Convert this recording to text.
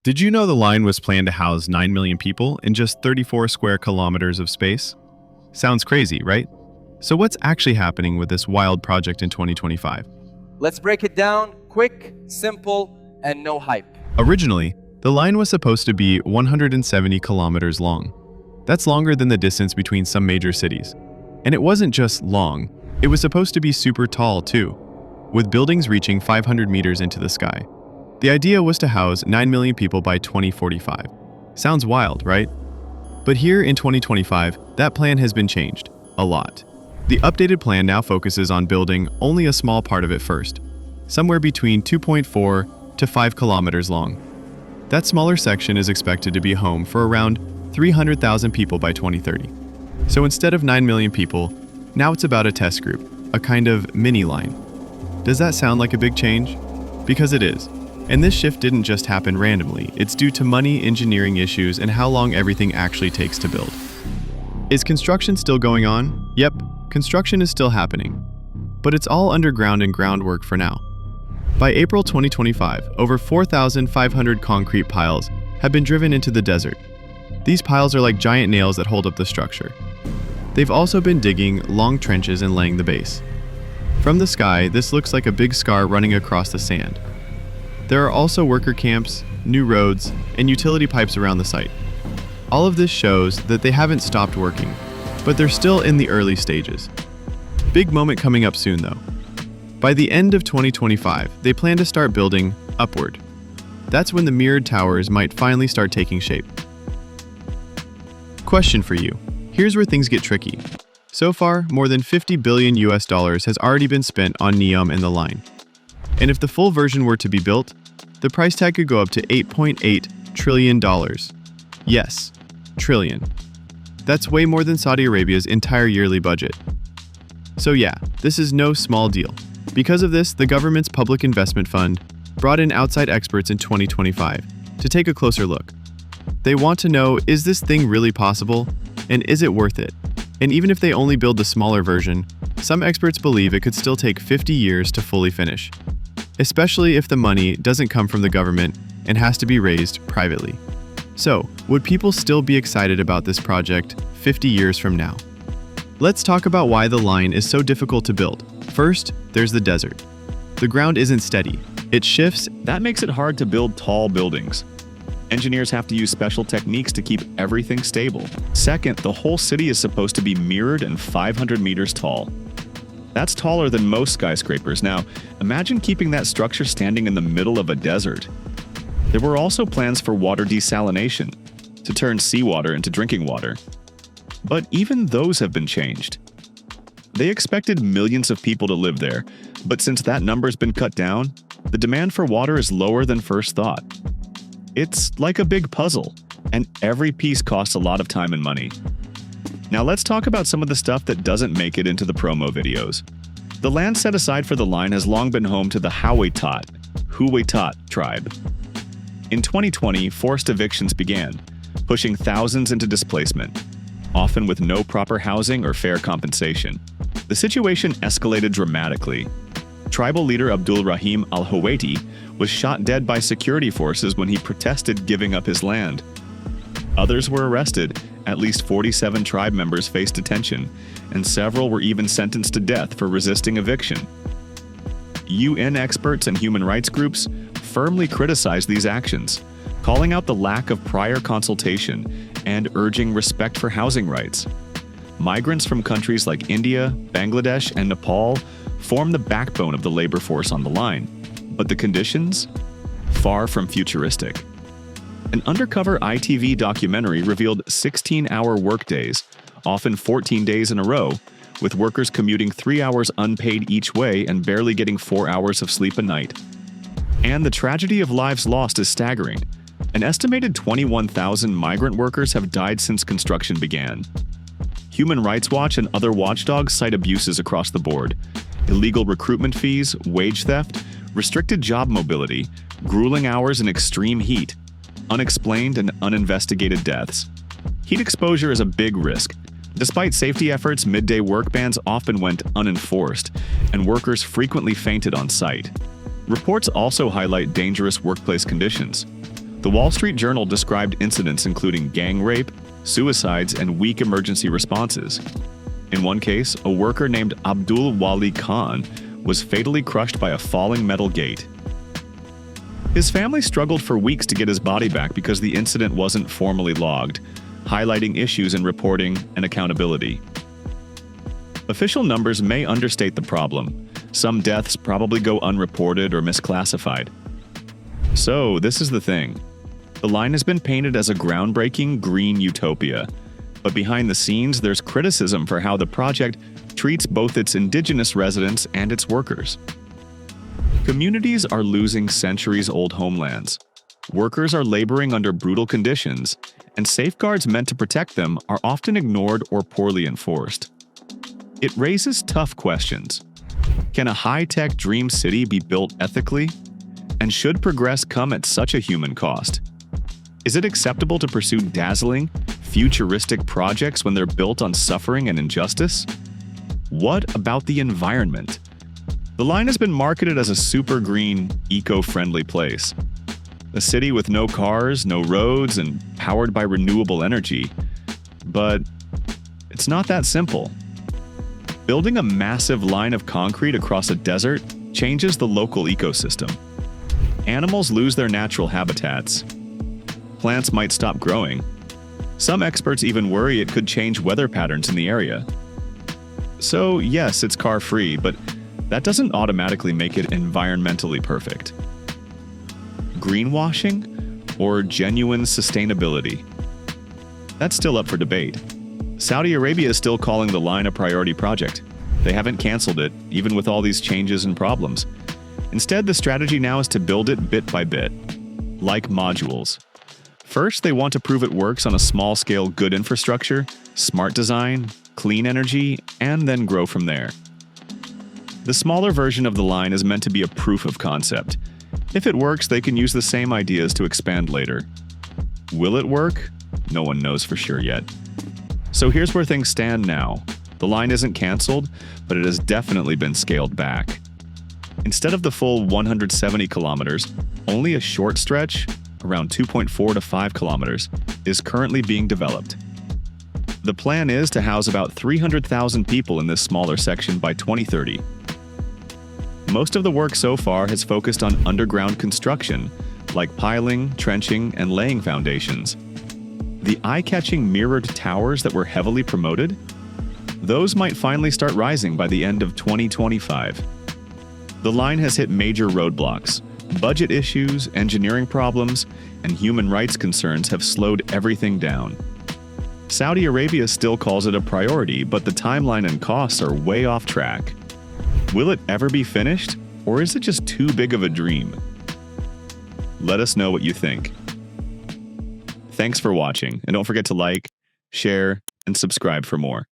Did you know the line was planned to house 9 million people in just 34 square kilometers of space? Sounds crazy, right? So what's actually happening with this wild project in 2025? Let's break it down quick, simple, and no hype. Originally, the line was supposed to be 170 kilometers long. That's longer than the distance between some major cities. And it wasn't just long, it was supposed to be super tall too, with buildings reaching 500 meters into the sky. The idea was to house 9 million people by 2045. Sounds wild, right? But here in 2025, that plan has been changed a lot. The updated plan now focuses on building only a small part of it first, somewhere between 2.4 to 5 kilometers long. That smaller section is expected to be home for around 300,000 people by 2030. So instead of 9 million people, now it's about a test group, a kind of mini line. Does that sound like a big change? Because it is. And this shift didn't just happen randomly, it's due to money, engineering issues, and how long everything actually takes to build. Is construction still going on? Yep, construction is still happening. But it's all underground and groundwork for now. By April 2025, over 4,500 concrete piles have been driven into the desert. These piles are like giant nails that hold up the structure. They've also been digging long trenches and laying the base. From the sky, this looks like a big scar running across the sand. There are also worker camps, new roads, and utility pipes around the site. All of this shows that they haven't stopped working, but they're still in the early stages. Big moment coming up soon though. By the end of 2025, they plan to start building upward. That's when the mirrored towers might finally start taking shape. Question for you. Here's where things get tricky. So far, more than $50 billion has already been spent on NEOM and the line. And if the full version were to be built, the price tag could go up to $8.8 trillion. Yes, trillion. That's way more than Saudi Arabia's entire yearly budget. So yeah, this is no small deal. Because of this, the government's Public Investment Fund brought in outside experts in 2025 to take a closer look. They want to know, is this thing really possible? And is it worth it? And even if they only build the smaller version, some experts believe it could still take 50 years to fully finish, especially if the money doesn't come from the government and has to be raised privately. So, would people still be excited about this project 50 years from now? Let's talk about why the line is so difficult to build. First, there's the desert. The ground isn't steady. It shifts. That makes it hard to build tall buildings. Engineers have to use special techniques to keep everything stable. Second, the whole city is supposed to be mirrored and 500 meters tall. That's taller than most skyscrapers. Now, imagine keeping that structure standing in the middle of a desert. There were also plans for water desalination, to turn seawater into drinking water. But even those have been changed. They expected millions of people to live there, but since that number's been cut down, the demand for water is lower than first thought. It's like a big puzzle, and every piece costs a lot of time and money. Now let's talk about some of the stuff that doesn't make it into the promo videos. The land set aside for the line has long been home to the Huaytat tribe. In 2020, forced evictions began, pushing thousands into displacement, often with no proper housing or fair compensation. The situation escalated dramatically. Tribal leader Abdul Rahim al-Huwaiti was shot dead by security forces when he protested giving up his land. Others were arrested, at least 47 tribe members faced detention, and several were even sentenced to death for resisting eviction. UN experts and human rights groups firmly criticized these actions, calling out the lack of prior consultation and urging respect for housing rights. Migrants from countries like India, Bangladesh, and Nepal form the backbone of the labor force on the line, but the conditions? Far from futuristic. An undercover ITV documentary revealed 16-hour workdays, often 14 days in a row, with workers commuting 3 hours unpaid each way and barely getting 4 hours of sleep a night. And the tragedy of lives lost is staggering. An estimated 21,000 migrant workers have died since construction began. Human Rights Watch and other watchdogs cite abuses across the board: illegal recruitment fees, wage theft, restricted job mobility, grueling hours in extreme heat, unexplained and uninvestigated deaths. Heat exposure is a big risk. Despite safety efforts, midday work bans often went unenforced, and workers frequently fainted on site. Reports also highlight dangerous workplace conditions. The Wall Street Journal described incidents including gang rape, suicides, and weak emergency responses. In one case, a worker named Abdul Wali Khan was fatally crushed by a falling metal gate. His family struggled for weeks to get his body back because the incident wasn't formally logged, highlighting issues in reporting and accountability. Official numbers may understate the problem. Some deaths probably go unreported or misclassified. So, this is the thing. The line has been painted as a groundbreaking green utopia, but behind the scenes there's criticism for how the project treats both its indigenous residents and its workers. Communities are losing centuries-old homelands. Workers are laboring under brutal conditions, and safeguards meant to protect them are often ignored or poorly enforced. It raises tough questions. Can a high-tech dream city be built ethically? And should progress come at such a human cost? Is it acceptable to pursue dazzling, futuristic projects when they're built on suffering and injustice? What about the environment? The line has been marketed as a super green, eco-friendly place. A city with no cars, no roads, and powered by renewable energy. But it's not that simple. Building a massive line of concrete across a desert changes the local ecosystem. Animals lose their natural habitats. Plants might stop growing. Some experts even worry it could change weather patterns in the area. So yes, it's car-free, but that doesn't automatically make it environmentally perfect. Greenwashing or genuine sustainability? That's still up for debate. Saudi Arabia is still calling the line a priority project. They haven't canceled it, even with all these changes and problems. Instead, the strategy now is to build it bit by bit, like modules. First, they want to prove it works on a small-scale good infrastructure, smart design, clean energy, and then grow from there. The smaller version of the line is meant to be a proof of concept. If it works, they can use the same ideas to expand later. Will it work? No one knows for sure yet. So here's where things stand now. The line isn't canceled, but it has definitely been scaled back. Instead of the full 170 kilometers, only a short stretch, around 2.4 to 5 kilometers, is currently being developed. The plan is to house about 300,000 people in this smaller section by 2030. Most of the work so far has focused on underground construction, like piling, trenching, and laying foundations. The eye-catching mirrored towers that were heavily promoted? Those might finally start rising by the end of 2025. The line has hit major roadblocks. Budget issues, engineering problems, and human rights concerns have slowed everything down. Saudi Arabia still calls it a priority, but the timeline and costs are way off track. Will it ever be finished, or is it just too big of a dream? Let us know what you think. Thanks for watching, and don't forget to like, share, and subscribe for more.